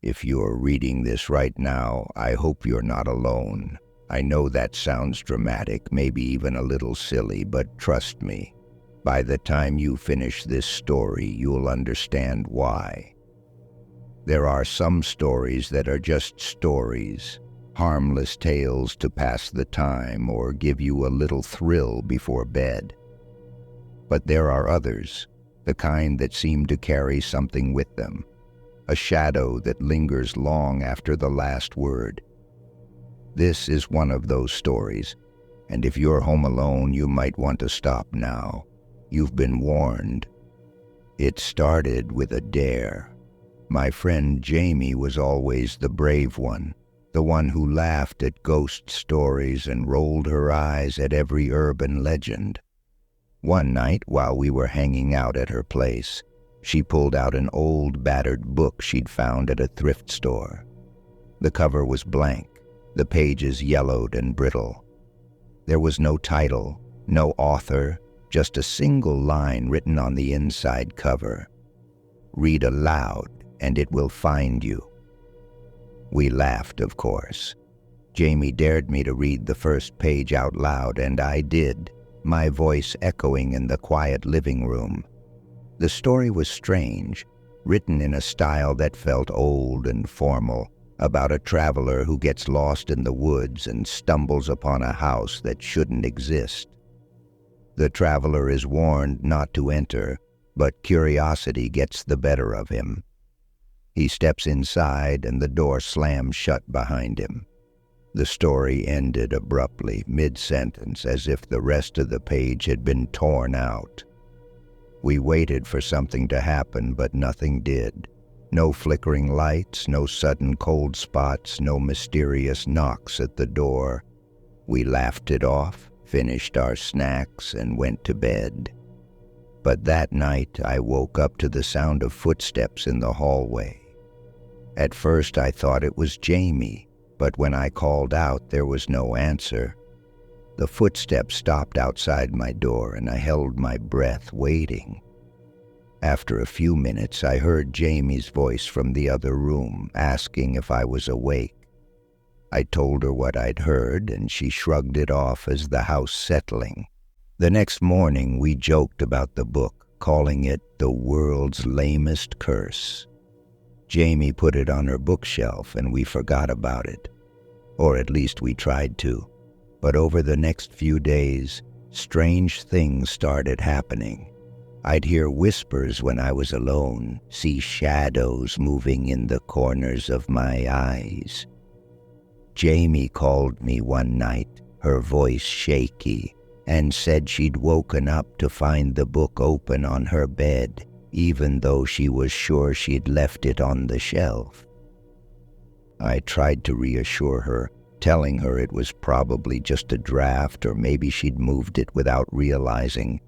If you're reading this right now, I hope you're not alone. I know that sounds dramatic, maybe even a little silly, but trust me, by the time you finish this story, you'll understand why. There are some stories that are just stories, harmless tales to pass the time or give you a little thrill before bed. But there are others, the kind that seem to carry something with them, a shadow that lingers long after the last word. This is one of those stories, and if you're home alone, you might want to stop now. You've been warned. It started with a dare. My friend Jamie was always the brave one, the one who laughed at ghost stories and rolled her eyes at every urban legend. One night, while we were hanging out at her place, she pulled out an old, battered book she'd found at a thrift store. The cover was blank, the pages yellowed and brittle. There was no title, no author, just a single line written on the inside cover. "Read aloud, and it will find you." We laughed, of course. Jamie dared me to read the first page out loud, and I did, my voice echoing in the quiet living room. The story was strange, written in a style that felt old and formal, about a traveler who gets lost in the woods and stumbles upon a house that shouldn't exist. The traveler is warned not to enter, but curiosity gets the better of him. He steps inside and the door slams shut behind him. The story ended abruptly, mid-sentence, as if the rest of the page had been torn out. We waited for something to happen, but nothing did. No flickering lights, no sudden cold spots, no mysterious knocks at the door. We laughed it off, finished our snacks, and went to bed. But that night I woke up to the sound of footsteps in the hallway. At first I thought it was Jamie, but when I called out, there was no answer. The footsteps stopped outside my door, and I held my breath, waiting. After a few minutes, I heard Jamie's voice from the other room, asking if I was awake. I told her what I'd heard, and she shrugged it off as the house settling. The next morning, we joked about the book, calling it the world's lamest curse. Jamie put it on her bookshelf, and we forgot about it. Or at least we tried to. But over the next few days, strange things started happening. I'd hear whispers when I was alone, see shadows moving in the corners of my eyes. Jamie called me one night, her voice shaky, and said she'd woken up to find the book open on her bed, even though she was sure she'd left it on the shelf. I tried to reassure her, telling her it was probably just a draft or maybe she'd moved it without realizing.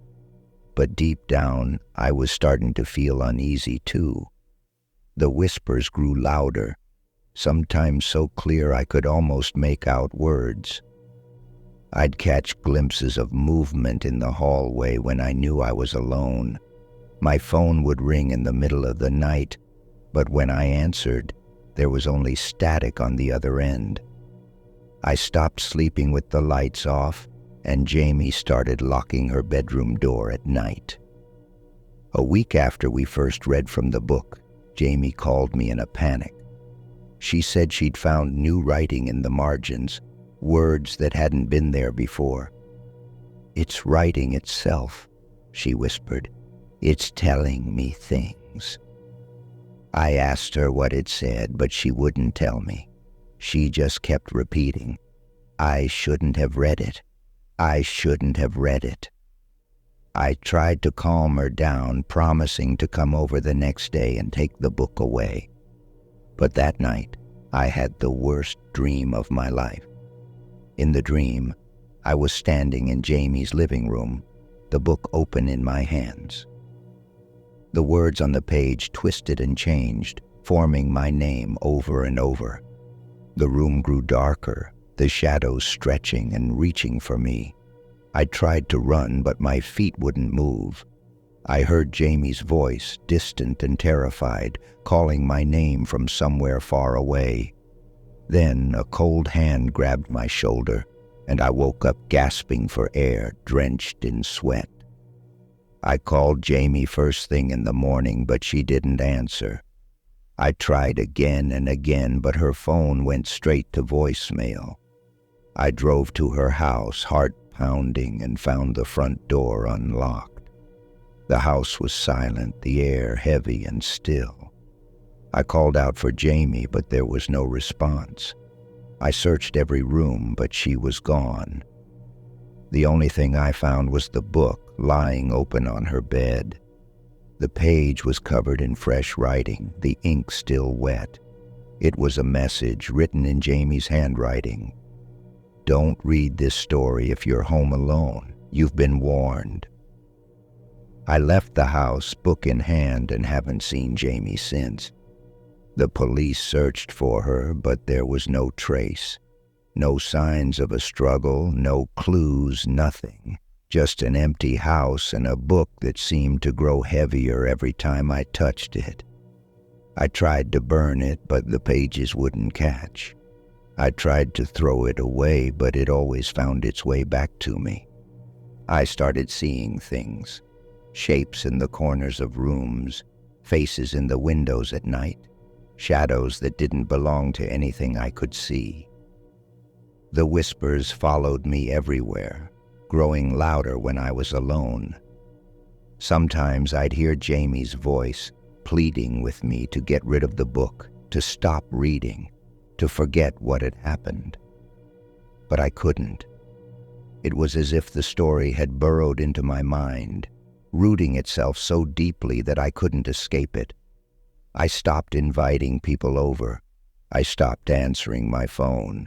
But deep down, I was starting to feel uneasy too. The whispers grew louder, sometimes so clear I could almost make out words. I'd catch glimpses of movement in the hallway when I knew I was alone. My phone would ring in the middle of the night, but when I answered, there was only static on the other end. I stopped sleeping with the lights off, and Jamie started locking her bedroom door at night. A week after we first read from the book, Jamie called me in a panic. She said she'd found new writing in the margins, words that hadn't been there before. "It's writing itself," she whispered. "It's telling me things." I asked her what it said, but she wouldn't tell me. She just kept repeating, "I shouldn't have read it. I shouldn't have read it." I tried to calm her down, promising to come over the next day and take the book away. But that night, I had the worst dream of my life. In the dream, I was standing in Jamie's living room, the book open in my hands. The words on the page twisted and changed, forming my name over and over. The room grew darker, the shadows stretching and reaching for me. I tried to run, but my feet wouldn't move. I heard Jamie's voice, distant and terrified, calling my name from somewhere far away. Then a cold hand grabbed my shoulder, and I woke up gasping for air, drenched in sweat. I called Jamie first thing in the morning, but she didn't answer. I tried again and again, but her phone went straight to voicemail. I drove to her house, heart pounding, and found the front door unlocked. The house was silent, the air heavy and still. I called out for Jamie, but there was no response. I searched every room, but she was gone. The only thing I found was the book lying open on her bed. The page was covered in fresh writing, the ink still wet. It was a message written in Jamie's handwriting. "Don't read this story if you're home alone. You've been warned." I left the house, book in hand, and haven't seen Jamie since. The police searched for her, but there was no trace. No signs of a struggle, no clues, nothing. Just an empty house and a book that seemed to grow heavier every time I touched it. I tried to burn it, but the pages wouldn't catch. I tried to throw it away, but it always found its way back to me. I started seeing things. Shapes in the corners of rooms, faces in the windows at night, shadows that didn't belong to anything I could see. The whispers followed me everywhere, growing louder when I was alone. Sometimes I'd hear Jamie's voice pleading with me to get rid of the book, to stop reading, to forget what had happened. But I couldn't. It was as if the story had burrowed into my mind, rooting itself so deeply that I couldn't escape it. I stopped inviting people over. I stopped answering my phone.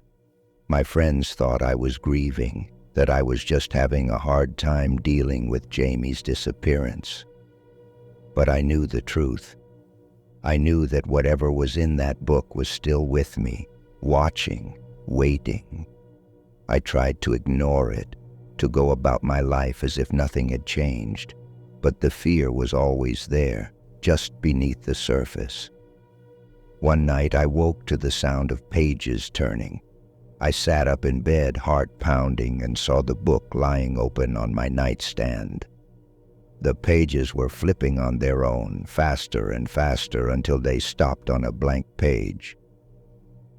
My friends thought I was grieving, that I was just having a hard time dealing with Jamie's disappearance. But I knew the truth. I knew that whatever was in that book was still with me, watching, waiting. I tried to ignore it, to go about my life as if nothing had changed. But the fear was always there, just beneath the surface. One night I woke to the sound of pages turning. I sat up in bed, heart pounding, and saw the book lying open on my nightstand. The pages were flipping on their own, faster and faster, until they stopped on a blank page.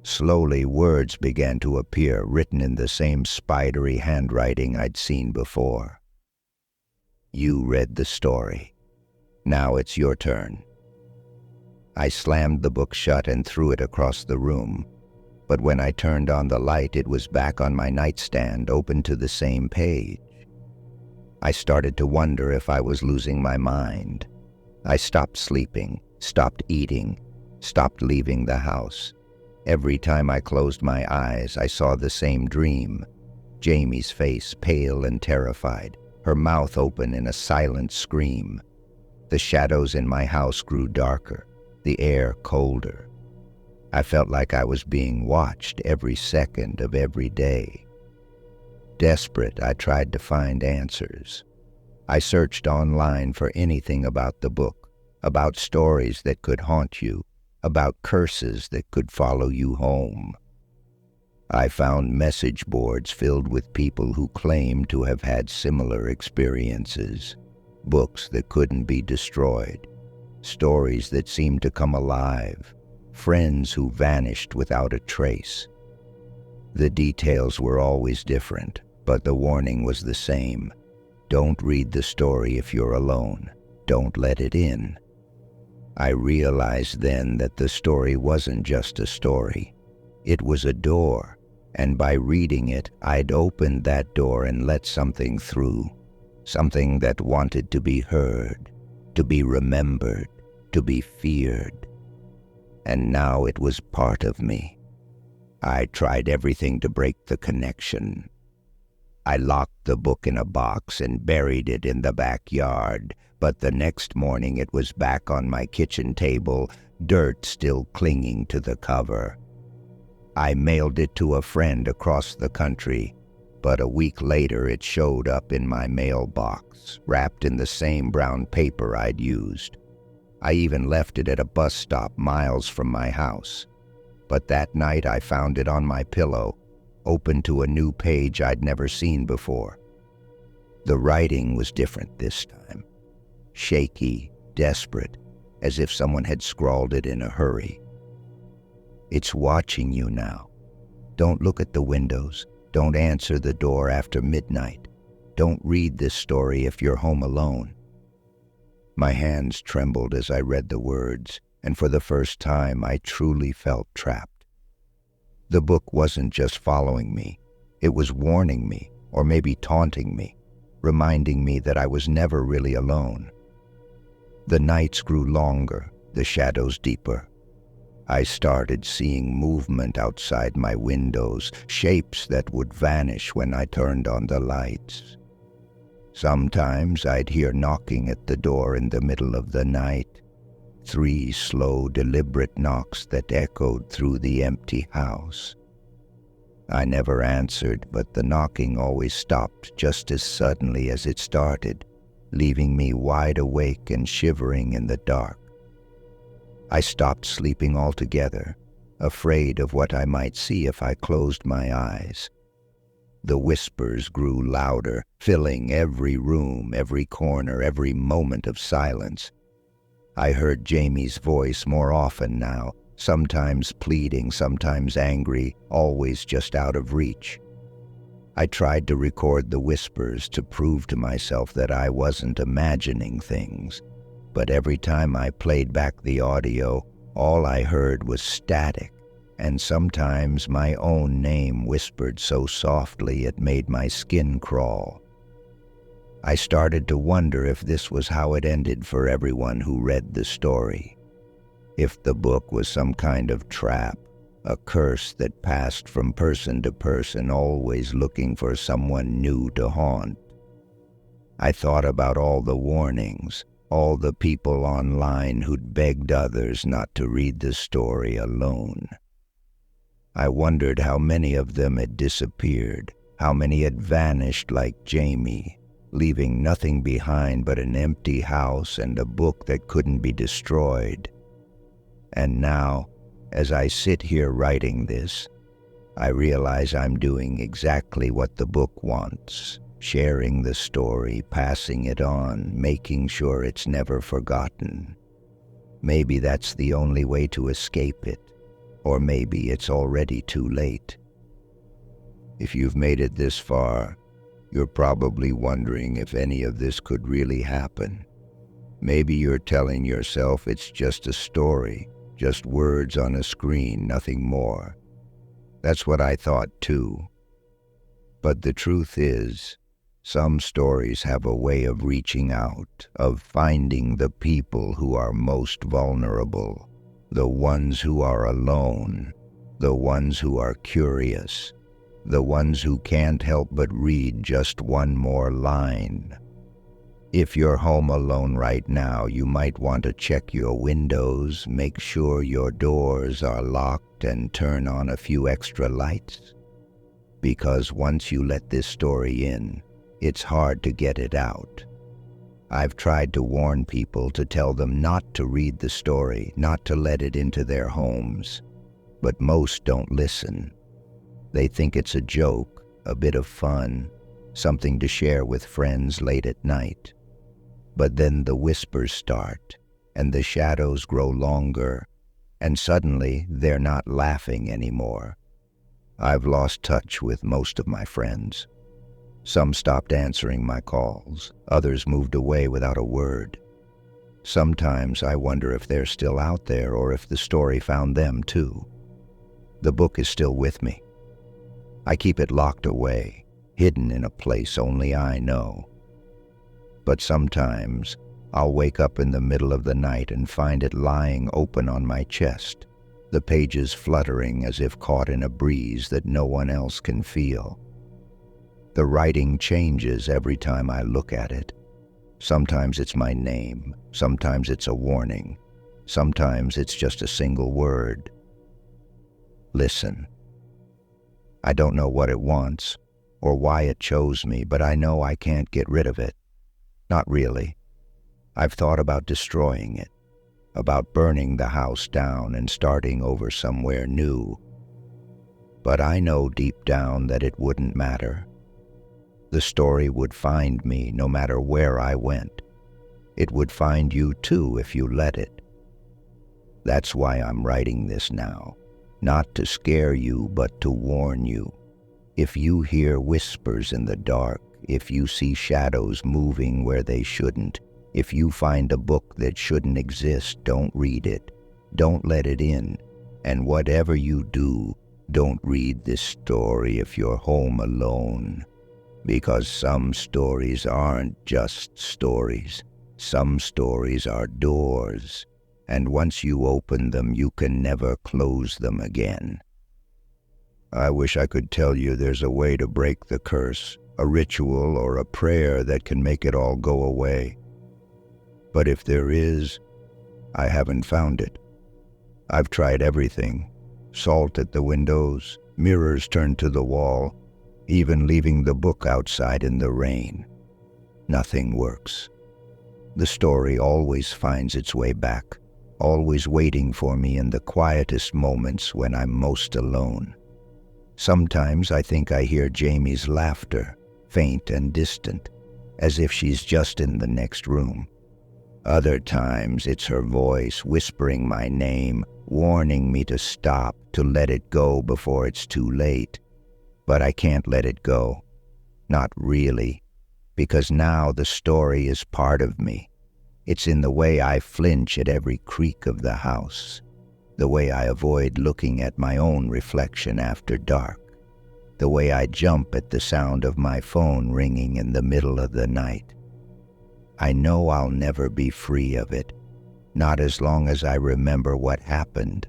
Slowly, words began to appear, written in the same spidery handwriting I'd seen before. "You read the story. Now it's your turn." I slammed the book shut and threw it across the room, but when I turned on the light, it was back on my nightstand, open to the same page. I started to wonder if I was losing my mind. I stopped sleeping, stopped eating, stopped leaving the house. Every time I closed my eyes, I saw the same dream. Jamie's face, pale and terrified, her mouth open in a silent scream. The shadows in my house grew darker, the air colder. I felt like I was being watched every second of every day. Desperate, I tried to find answers. I searched online for anything about the book, about stories that could haunt you, about curses that could follow you home. I found message boards filled with people who claimed to have had similar experiences, books that couldn't be destroyed, stories that seemed to come alive, friends who vanished without a trace. The details were always different, but the warning was the same. Don't read the story if you're alone. Don't let it in. I realized then that the story wasn't just a story. It was a door, and by reading it, I'd opened that door and let something through, something that wanted to be heard, to be remembered, to be feared. And now it was part of me. I tried everything to break the connection. I locked the book in a box and buried it in the backyard, but the next morning it was back on my kitchen table, dirt still clinging to the cover. I mailed it to a friend across the country, but a week later it showed up in my mailbox, wrapped in the same brown paper I'd used. I even left it at a bus stop miles from my house. But that night I found it on my pillow, open to a new page I'd never seen before. The writing was different this time. Shaky, desperate, as if someone had scrawled it in a hurry. It's watching you now. Don't look at the windows. Don't answer the door after midnight. Don't read this story if you're home alone. My hands trembled as I read the words, and for the first time I truly felt trapped. The book wasn't just following me. It was warning me, or maybe taunting me, reminding me that I was never really alone. The nights grew longer, the shadows deeper. I started seeing movement outside my windows, shapes that would vanish when I turned on the lights. Sometimes I'd hear knocking at the door in the middle of the night, 3 slow, deliberate knocks that echoed through the empty house. I never answered, but the knocking always stopped just as suddenly as it started, leaving me wide awake and shivering in the dark. I stopped sleeping altogether, afraid of what I might see if I closed my eyes. The whispers grew louder, filling every room, every corner, every moment of silence. I heard Jamie's voice more often now, sometimes pleading, sometimes angry, always just out of reach. I tried to record the whispers to prove to myself that I wasn't imagining things, but every time I played back the audio, all I heard was static, and sometimes my own name whispered so softly it made my skin crawl. I started to wonder if this was how it ended for everyone who read the story. If the book was some kind of trap, a curse that passed from person to person, always looking for someone new to haunt. I thought about all the warnings, all the people online who'd begged others not to read the story alone. I wondered how many of them had disappeared, how many had vanished like Jamie, leaving nothing behind but an empty house and a book that couldn't be destroyed. And now, as I sit here writing this, I realize I'm doing exactly what the book wants, sharing the story, passing it on, making sure it's never forgotten. Maybe that's the only way to escape it, or maybe it's already too late. If you've made it this far, you're probably wondering if any of this could really happen. Maybe you're telling yourself it's just a story, just words on a screen, nothing more. That's what I thought too. But the truth is, some stories have a way of reaching out, of finding the people who are most vulnerable, the ones who are alone, the ones who are curious, the ones who can't help but read just one more line. If you're home alone right now, you might want to check your windows, make sure your doors are locked, and turn on a few extra lights. Because once you let this story in, it's hard to get it out. I've tried to warn people, to tell them not to read the story, not to let it into their homes, but most don't listen. They think it's a joke, a bit of fun, something to share with friends late at night. But then the whispers start, and the shadows grow longer, and suddenly they're not laughing anymore. I've lost touch with most of my friends. Some stopped answering my calls, others moved away without a word. Sometimes I wonder if they're still out there, or if the story found them too. The book is still with me. I keep it locked away, hidden in a place only I know. But sometimes I'll wake up in the middle of the night and find it lying open on my chest, the pages fluttering as if caught in a breeze that no one else can feel. The writing changes every time I look at it. Sometimes it's my name, sometimes it's a warning, sometimes it's just a single word. Listen. I don't know what it wants, or why it chose me, but I know I can't get rid of it. Not really. I've thought about destroying it, about burning the house down and starting over somewhere new. But I know deep down that it wouldn't matter. The story would find me no matter where I went. It would find you too if you let it. That's why I'm writing this now, not to scare you, but to warn you. If you hear whispers in the dark, if you see shadows moving where they shouldn't, if you find a book that shouldn't exist, don't read it. Don't let it in. And whatever you do, don't read this story if you're home alone. Because some stories aren't just stories. Some stories are doors. And once you open them, you can never close them again. I wish I could tell you there's a way to break the curse, a ritual or a prayer that can make it all go away. But if there is, I haven't found it. I've tried everything. Salt at the windows, mirrors turned to the wall, even leaving the book outside in the rain. Nothing works. The story always finds its way back, always waiting for me in the quietest moments when I'm most alone. Sometimes I think I hear Jamie's laughter, faint and distant, as if she's just in the next room. Other times it's her voice whispering my name, warning me to stop, to let it go before it's too late. But I can't let it go. Not really, because now the story is part of me. It's in the way I flinch at every creak of the house, the way I avoid looking at my own reflection after dark, the way I jump at the sound of my phone ringing in the middle of the night. I know I'll never be free of it, not as long as I remember what happened,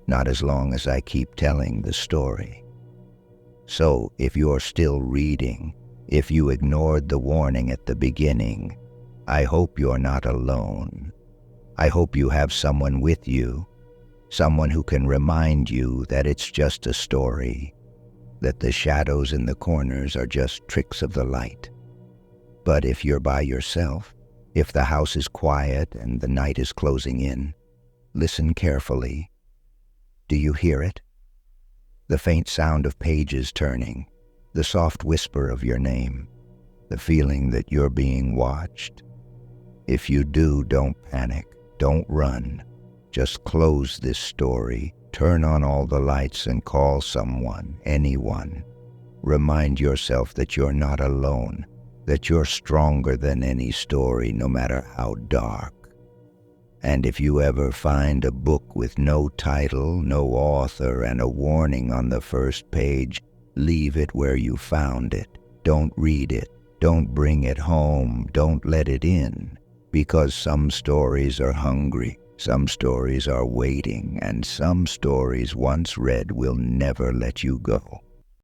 not as long as I keep telling the story. So if you're still reading, if you ignored the warning at the beginning, I hope you're not alone. I hope you have someone with you, someone who can remind you that it's just a story, that the shadows in the corners are just tricks of the light. But if you're by yourself, if the house is quiet and the night is closing in, listen carefully. Do you hear it? The faint sound of pages turning, the soft whisper of your name, the feeling that you're being watched. If you do, don't panic, don't run. Just close this story, turn on all the lights and call someone, anyone. Remind yourself that you're not alone, that you're stronger than any story, no matter how dark. And if you ever find a book with no title, no author, and a warning on the first page, leave it where you found it. Don't read it. Don't bring it home. Don't let it in. Because some stories are hungry, some stories are waiting, and some stories once read will never let you go.